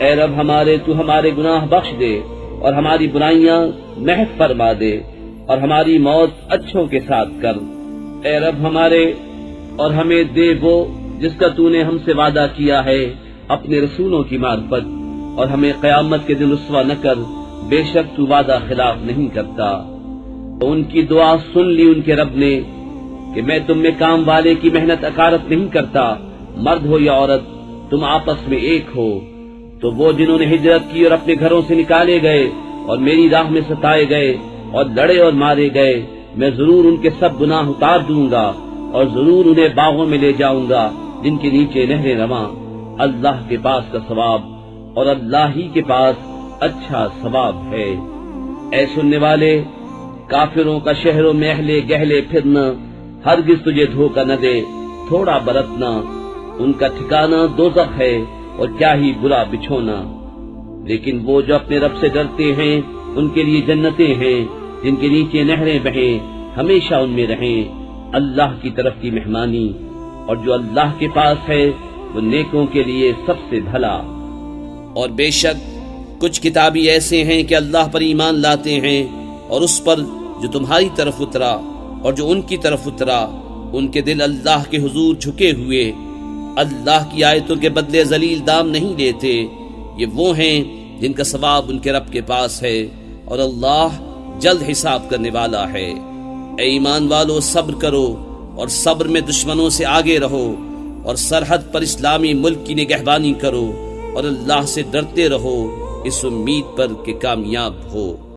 [SPEAKER 3] اے رب ہمارے تو ہمارے گناہ بخش دے اور ہماری برائیاں محو فرما دے، اور ہماری موت اچھوں کے ساتھ کر۔ اے رب ہمارے اور ہمیں دے وہ جس کا تو نے ہم سے وعدہ کیا ہے اپنے رسولوں کی معرفت، اور ہمیں قیامت کے دن رسوا نہ کر، بے شک تو وعدہ خلاف نہیں کرتا۔ تو ان کی دعا سن لی ان کے رب نے کہ میں تم میں کام والے کی محنت اکارت نہیں کرتا، مرد ہو یا عورت تم آپس میں ایک ہو۔ تو وہ جنہوں نے ہجرت کی اور اپنے گھروں سے نکالے گئے اور میری راہ میں ستائے گئے اور لڑے اور مارے گئے، میں ضرور ان کے سب گناہ اتار دوں گا، اور ضرور انہیں باغوں میں لے جاؤں گا جن کے نیچے نہریں رواں۔ اللہ کے پاس کا ثواب اور اللہ ہی کے پاس اچھا ثواب ہے۔ اے سننے والے، کافروں کا شہروں میں اہلے گہلے پھرنا ہرگز تجھے دھوکہ نہ دے، تھوڑا برتنا، ان کا ٹھکانہ دوزخ ہے اور کیا ہی برا بچھونا۔ لیکن وہ جو اپنے رب سے ڈرتے ہیں ان کے لیے جنتیں ہیں جن کے نیچے نہریں بہیں، ہمیشہ ان میں رہیں، اللہ کی طرف کی مہمانی، اور جو اللہ کے پاس ہے وہ نیکوں کے لیے سب سے بھلا۔ اور بے شک
[SPEAKER 4] کچھ کتابی ایسے ہیں کہ اللہ پر ایمان لاتے ہیں اور اس پر جو تمہاری طرف اترا اور جو ان کی طرف اترا، ان کے دل اللہ کے حضور جھکے ہوئے، اللہ کی آیتوں کے بدلے ذلیل دام نہیں لیتے۔ یہ وہ ہیں جن کا ثواب ان کے رب کے پاس ہے، اور اللہ جلد حساب کرنے والا ہے۔ اے ایمان والو، صبر کرو اور صبر میں دشمنوں سے آگے رہو، اور سرحد پر اسلامی ملک کی نگہبانی کرو، اور اللہ سے ڈرتے رہو اس امید پر کہ کامیاب ہو۔